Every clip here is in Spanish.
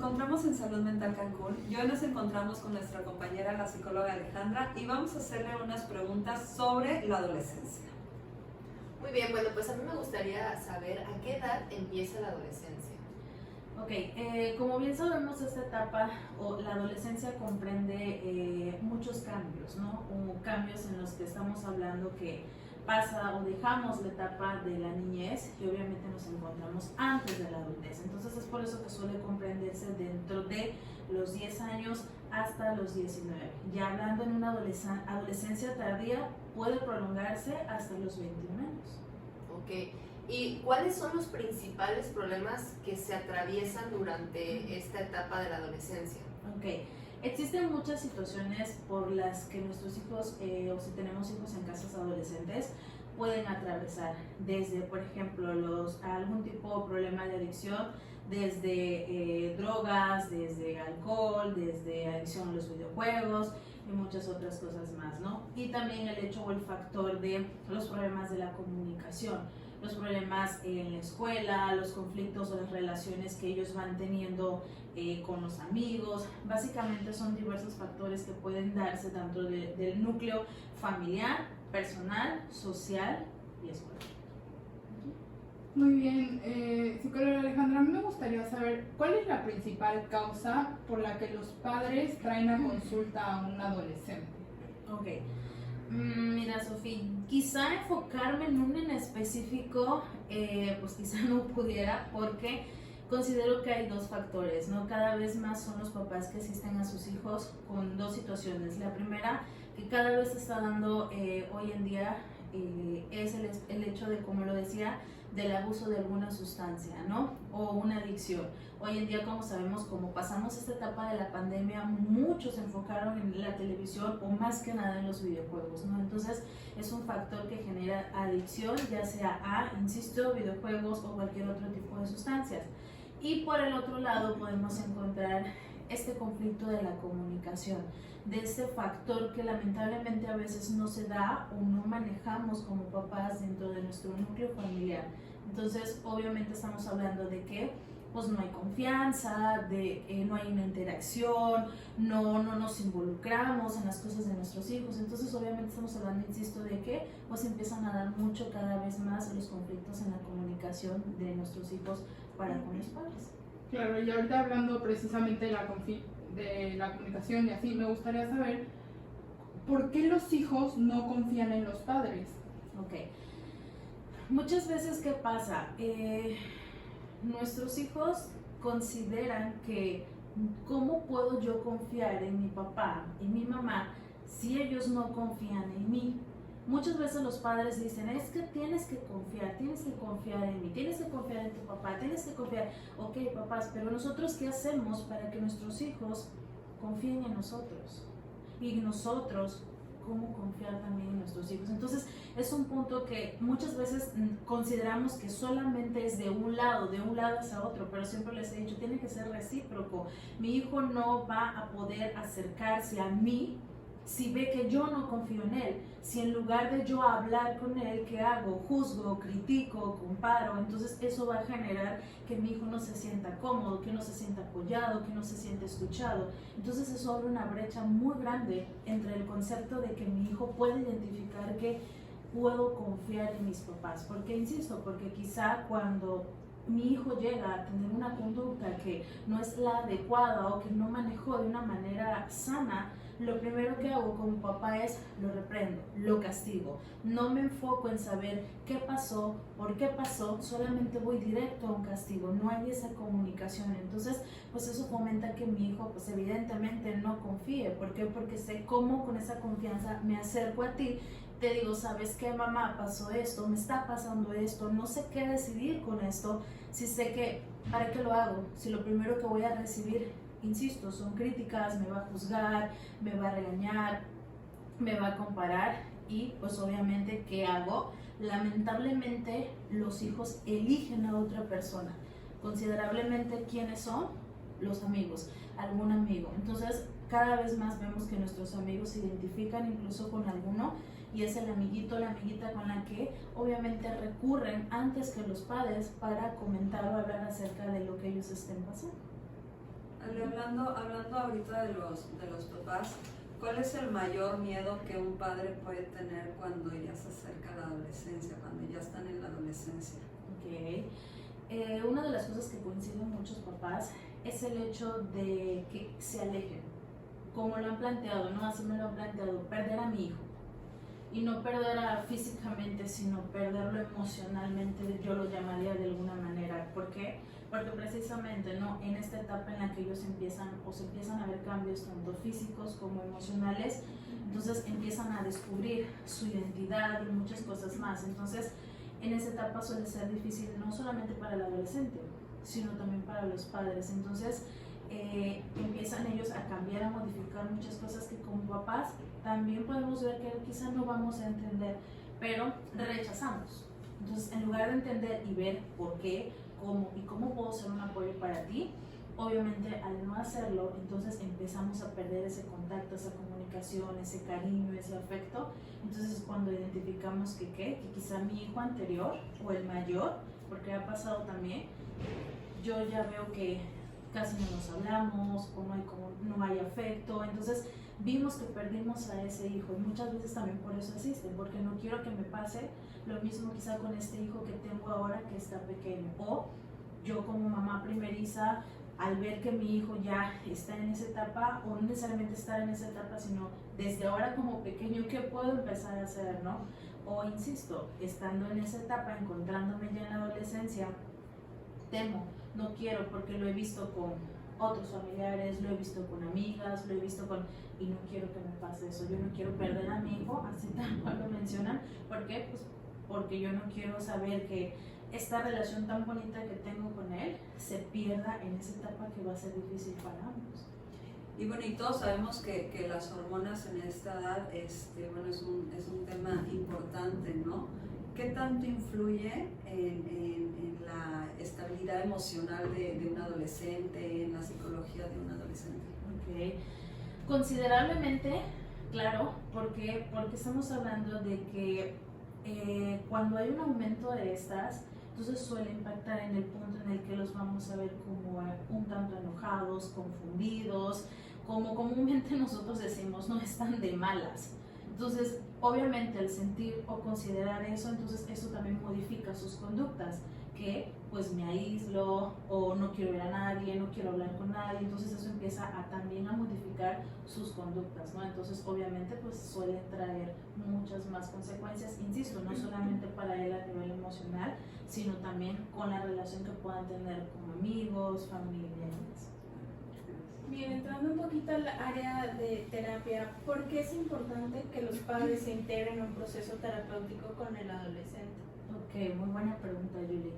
encontramos en Salud Mental Cancún y hoy nos encontramos con nuestra compañera, la psicóloga Alejandra, y vamos a hacerle unas preguntas sobre la adolescencia. Muy bien, bueno, pues a mí me gustaría saber a qué edad empieza la adolescencia. Ok, como bien sabemos, esta etapa o la adolescencia comprende muchos cambios, ¿no? O cambios en los que estamos hablando que pasa o dejamos la etapa de la niñez y obviamente nos encontramos antes de la adultez. Entonces es por eso que suele comprenderse dentro de los 10 años hasta los 19. Ya hablando en una adolescencia tardía, puede prolongarse hasta los 21 años. Ok, ¿y cuáles son los principales problemas que se atraviesan durante esta etapa de la adolescencia? Ok, existen muchas situaciones por las que nuestros hijos, o si tenemos hijos en casas adolescentes, pueden atravesar, desde, por ejemplo, algún tipo de problema de adicción, desde drogas, desde alcohol, desde adicción a los videojuegos y muchas otras cosas más, ¿no? Y también el hecho o el factor de los problemas de la comunicación, los problemas en la escuela, los conflictos o las relaciones que ellos van teniendo con los amigos. Básicamente son diversos factores que pueden darse tanto del núcleo familiar, personal, social y escolar. Muy bien, psicóloga Alejandra, a mí me gustaría saber cuál es la principal causa por la que los padres traen a consulta a un adolescente. Ok. Mira, Sofía, quizá enfocarme en un en específico, pues quizá no pudiera, porque considero que hay dos factores, ¿no? Cada vez más son los papás que asisten a sus hijos con dos situaciones. La primera, que cada vez se está dando hoy en día, es el hecho de, como lo decía, del abuso de alguna sustancia, ¿no? O una adicción. Hoy en día, como sabemos, como pasamos esta etapa de la pandemia, muchos se enfocaron en la televisión o más que nada en los videojuegos, ¿no? Entonces, es un factor que genera adicción, ya sea a, insisto, videojuegos o cualquier otro tipo de sustancias. Y por el otro lado, podemos encontrar este conflicto de la comunicación, de ese factor que lamentablemente a veces no se da o no manejamos como papás dentro de nuestro núcleo familiar. Entonces, obviamente estamos hablando de que pues no hay confianza, no hay una interacción, no nos involucramos en las cosas de nuestros hijos. Entonces, obviamente estamos hablando, insisto, de que pues empiezan a dar mucho cada vez más los conflictos en la comunicación de nuestros hijos para con los padres. Claro, y ahorita hablando precisamente de la comunicación y así, me gustaría saber por qué los hijos no confían en los padres. Ok. Muchas veces, ¿qué pasa? Nuestros hijos consideran que ¿cómo puedo yo confiar en mi papá y mi mamá si ellos no confían en mí? Muchas veces los padres dicen, es que tienes que confiar en mí, tienes que confiar en tu papá, tienes que confiar. Ok, papás, pero nosotros ¿qué hacemos para que nuestros hijos confíen en nosotros? Y nosotros, ¿cómo confiar también en nuestros hijos? Entonces, es un punto que muchas veces consideramos que solamente es de un lado hacia otro, pero siempre les he dicho, tiene que ser recíproco. Mi hijo no va a poder acercarse a mí si ve que yo no confío en él, si en lugar de yo hablar con él, ¿qué hago? Juzgo, critico, comparo. Entonces eso va a generar que mi hijo no se sienta cómodo, que no se sienta apoyado, que no se sienta escuchado. Entonces eso abre una brecha muy grande entre el concepto de que mi hijo puede identificar que puedo confiar en mis papás. Porque, insisto, porque quizá cuando mi hijo llega a tener una conducta que no es la adecuada o que no manejó de una manera sana, lo primero que hago como papá es lo reprendo, lo castigo. No me enfoco en saber qué pasó, por qué pasó, solamente voy directo a un castigo, no hay esa comunicación. Entonces, pues eso fomenta que mi hijo, pues evidentemente no confíe. ¿Por qué? Porque sé cómo con esa confianza me acerco a ti, te digo, ¿sabes qué, mamá? Pasó esto, me está pasando esto, no sé qué decidir con esto, si sé que, ¿para qué lo hago? Si lo primero que voy a recibir, insisto, son críticas, me va a juzgar, me va a regañar, me va a comparar y pues obviamente, ¿qué hago? Lamentablemente los hijos eligen a otra persona. Considerablemente, ¿quiénes son? Los amigos, algún amigo. Entonces, cada vez más vemos que nuestros amigos se identifican incluso con alguno y es el amiguito o la amiguita con la que obviamente recurren antes que los padres para comentar o hablar acerca de lo que ellos estén pasando. Ale, hablando ahorita de los papás, ¿cuál es el mayor miedo que un padre puede tener cuando ya se acerca la adolescencia, cuando ya están en la adolescencia? Ok. Una de las cosas que coinciden muchos papás es el hecho de que se alejen, como lo han planteado, ¿no? Así me lo han planteado, perder a mi hijo. Y no perder físicamente, sino perderlo emocionalmente, yo lo llamaría de alguna manera. ¿Por qué? Porque precisamente, ¿no? En esta etapa en la que ellos se empiezan a ver cambios tanto físicos como emocionales, entonces empiezan a descubrir su identidad y muchas cosas más. Entonces, en esa etapa suele ser difícil no solamente para el adolescente, sino también para los padres. Entonces, empiezan ellos a cambiar, a modificar muchas cosas que como papás también podemos ver que quizá no vamos a entender, pero rechazamos. Entonces, en lugar de entender y ver por qué, cómo y cómo puedo ser un apoyo para ti, obviamente al no hacerlo, entonces empezamos a perder ese contacto, esa comunicación, ese cariño, ese afecto. Entonces, cuando identificamos que quizá mi hijo anterior o el mayor, porque ha pasado también, yo ya veo que casi no nos hablamos, o no hay afecto, entonces vimos que perdimos a ese hijo y muchas veces también por eso asisten, porque no quiero que me pase lo mismo quizá con este hijo que tengo ahora que está pequeño, o yo como mamá primeriza al ver que mi hijo ya está en esa etapa, o no necesariamente estar en esa etapa, sino desde ahora como pequeño, ¿qué puedo empezar a hacer, no? O insisto, estando en esa etapa, encontrándome ya en la adolescencia, temo, no quiero porque lo he visto con otros familiares, lo he visto con amigas, lo he visto con... y no quiero que me pase eso, yo no quiero perder a mi hijo, así tal cual lo mencionan. ¿Por qué? Pues porque yo no quiero saber que esta relación tan bonita que tengo con él se pierda en esa etapa que va a ser difícil para ambos. Y bueno, y todos sabemos que las hormonas en esta edad, bueno, es un tema importante, ¿no? ¿Qué tanto influye en la estabilidad emocional de un adolescente, en la psicología de un adolescente? Okay. Considerablemente, claro, porque estamos hablando de que cuando hay un aumento de estas, entonces suele impactar en el punto en el que los vamos a ver como un tanto enojados, confundidos, como comúnmente nosotros decimos, no están de malas. Entonces, obviamente al sentir o considerar eso, entonces eso también modifica sus conductas, que pues me aíslo o no quiero ver a nadie, no quiero hablar con nadie, entonces eso empieza también a modificar sus conductas, ¿no? Entonces obviamente pues suele traer muchas más consecuencias, insisto, no solamente para él a nivel emocional, sino también con la relación que puedan tener con amigos, familiares. Bien, entrando un poquito al área de terapia, ¿por qué es importante que los padres se integren a un proceso terapéutico con el adolescente? Ok, muy buena pregunta, Julie.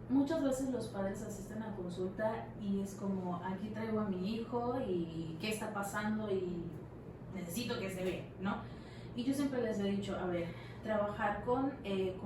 Muchas veces los padres asisten a consulta y es como, aquí traigo a mi hijo y qué está pasando y necesito que se vea, ¿no? Y yo siempre les he dicho, a ver, trabajar con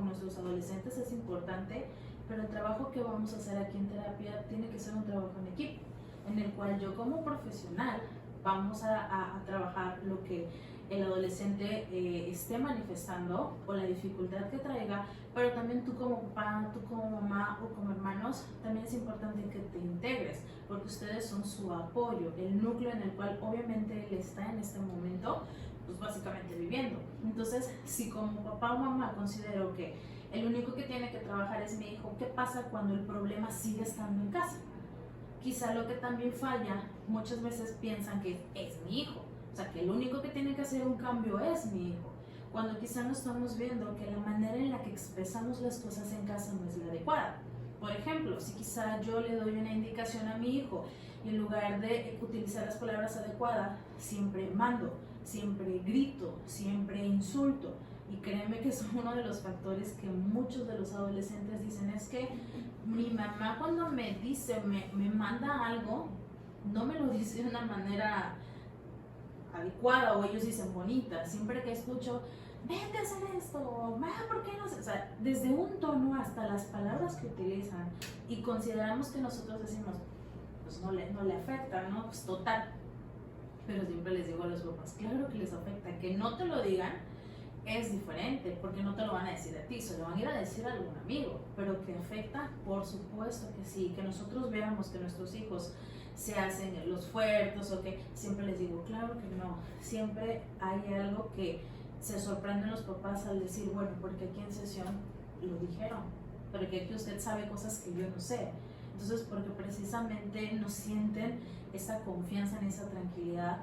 nuestros adolescentes es importante, pero el trabajo que vamos a hacer aquí en terapia tiene que ser un trabajo en equipo, en el cual yo como profesional vamos a trabajar lo que el adolescente esté manifestando o la dificultad que traiga, pero también tú como papá, tú como mamá o como hermanos, también es importante que te integres, porque ustedes son su apoyo, el núcleo en el cual obviamente él está en este momento, pues básicamente viviendo. Entonces, si como papá o mamá considero que el único que tiene que trabajar es mi hijo, ¿qué pasa cuando el problema sigue estando en casa? Quizá lo que también falla, muchas veces piensan que es mi hijo, o sea, que el único que tiene que hacer un cambio es mi hijo, cuando quizá no estamos viendo que la manera en la que expresamos las cosas en casa no es la adecuada. Por ejemplo, si quizá yo le doy una indicación a mi hijo y en lugar de utilizar las palabras adecuadas, siempre mando, siempre grito, siempre insulto. Y créeme que es uno de los factores que muchos de los adolescentes dicen, es que mi mamá cuando me dice, me manda algo, no me lo dice de una manera adecuada o ellos dicen bonita. Siempre que escucho, vete a hacer esto, ¿por qué no sé? O sea, desde un tono hasta las palabras que utilizan y consideramos que nosotros decimos, pues no le afecta, ¿no? Pues total. Pero siempre les digo a los papás, claro que les afecta, que no te lo digan es diferente, porque no te lo van a decir a ti, se lo van a ir a decir a algún amigo, pero que afecta, por supuesto que sí, que nosotros veamos que nuestros hijos se hacen los fuertes o que siempre les digo, claro que no, siempre hay algo que se sorprenden los papás al decir, bueno, porque aquí en sesión lo dijeron, porque aquí usted sabe cosas que yo no sé. Entonces, porque precisamente no sienten esa confianza ni esa tranquilidad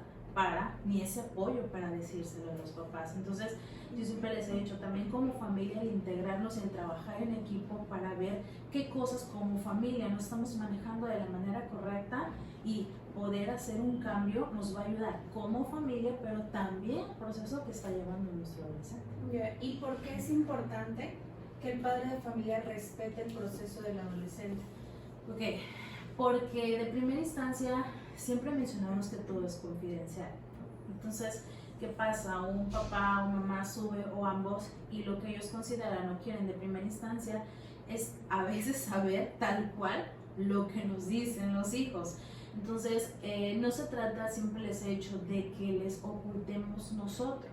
ni ese apoyo para decírselo a los papás. Entonces, yo siempre les he dicho también como familia el integrarnos y el trabajar en equipo para ver qué cosas como familia no estamos manejando de la manera correcta y poder hacer un cambio nos va a ayudar como familia, pero también el proceso que está llevando nuestro adolescente. ¿Y por qué es importante que el padre de familia respete el proceso del adolescente? Ok, porque de primera instancia siempre mencionamos que todo es confidencial. Entonces, ¿qué pasa? Un papá o mamá sube o ambos y lo que ellos consideran o quieren de primera instancia es a veces saber tal cual lo que nos dicen los hijos. Entonces, no se trata, siempre les he dicho, de que les ocultemos nosotros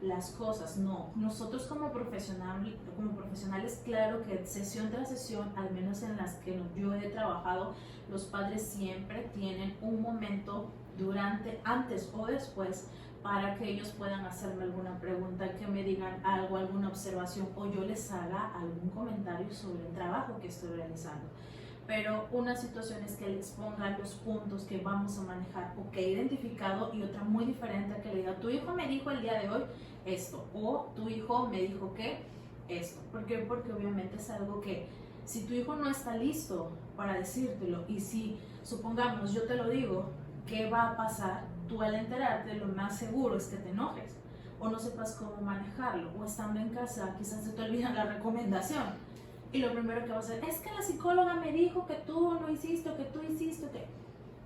las cosas, no. Nosotros como profesionales, claro que sesión tras sesión, al menos en las que yo he trabajado, los padres siempre tienen un momento durante, antes o después, para que ellos puedan hacerme alguna pregunta, que me digan algo, alguna observación o yo les haga algún comentario sobre el trabajo que estoy realizando. Pero una situación es que les pongan los puntos que vamos a manejar o que he identificado, y otra muy diferente que le diga, tu hijo me dijo el día de hoy esto, o tu hijo me dijo que esto. ¿Por qué? Porque obviamente es algo que si tu hijo no está listo para decírtelo, y si supongamos yo te lo digo, ¿qué va a pasar? Tú al enterarte lo más seguro es que te enojes o no sepas cómo manejarlo, o estando en casa quizás se te olvida la recomendación. Y lo primero que vas a hacer es que la psicóloga me dijo que tú no hiciste, que tú hiciste, que...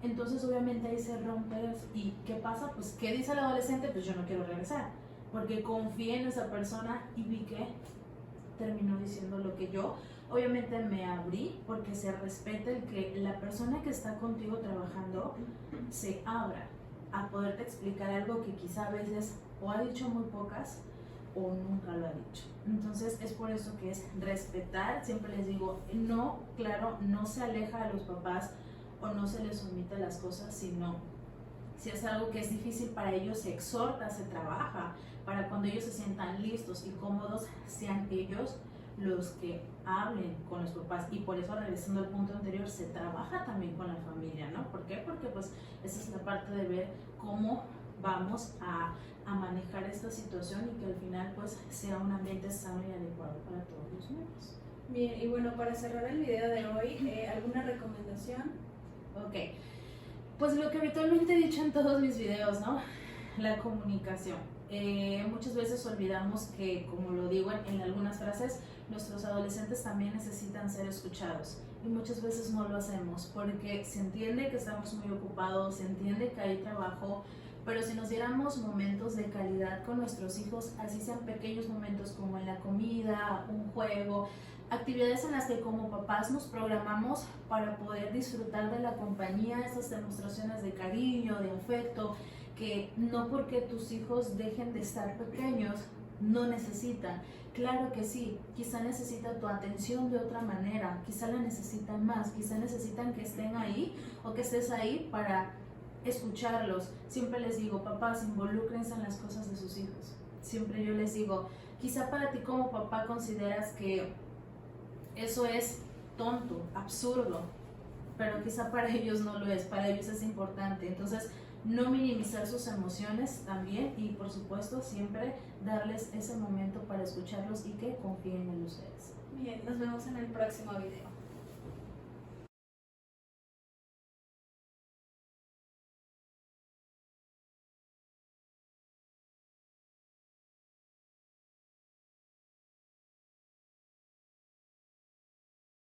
Entonces obviamente ahí se rompe eso. ¿Y qué pasa? Pues ¿qué dice el adolescente? Pues yo no quiero regresar, porque confié en esa persona y vi que terminó diciendo lo que yo. Obviamente me abrí porque se respeta el que la persona que está contigo trabajando se abra a poderte explicar algo que quizá a veces o ha dicho muy pocas o nunca lo ha dicho. Entonces es por eso que es respetar. Siempre les digo, no, claro, no se aleja a los papás o no se les omite las cosas, sino si es algo que es difícil para ellos, se exhorta, se trabaja para cuando ellos se sientan listos y cómodos, sean ellos los que hablen con los papás. Y por eso, regresando al punto anterior, se trabaja también con la familia, ¿no? ¿Por qué? Porque pues esa es la parte de ver cómo vamos a manejar esta situación y que al final pues sea un ambiente sano y adecuado para todos los miembros. Bien, y bueno, para cerrar el video de hoy, ¿alguna recomendación? Ok, pues lo que habitualmente he dicho en todos mis videos, ¿no? La comunicación. Muchas veces olvidamos que, como lo digo en algunas frases, nuestros adolescentes también necesitan ser escuchados. Y muchas veces no lo hacemos porque se entiende que estamos muy ocupados, se entiende que hay trabajo, pero si nos diéramos momentos de calidad con nuestros hijos, así sean pequeños momentos como en la comida, un juego, actividades en las que como papás nos programamos para poder disfrutar de la compañía, esas demostraciones de cariño, de afecto, que no porque tus hijos dejen de estar pequeños, no necesitan. Claro que sí, quizá necesitan tu atención de otra manera, quizá la necesitan más, quizá necesitan que estén ahí o que estés ahí para escucharlos. Siempre les digo, papás, involúcrense en las cosas de sus hijos. Siempre yo les digo, quizá para ti como papá consideras que eso es tonto, absurdo, pero quizá para ellos no lo es, para ellos es importante. Entonces, no minimizar sus emociones también, y por supuesto siempre darles ese momento para escucharlos y que confíen en ustedes. Bien, nos vemos en el próximo video.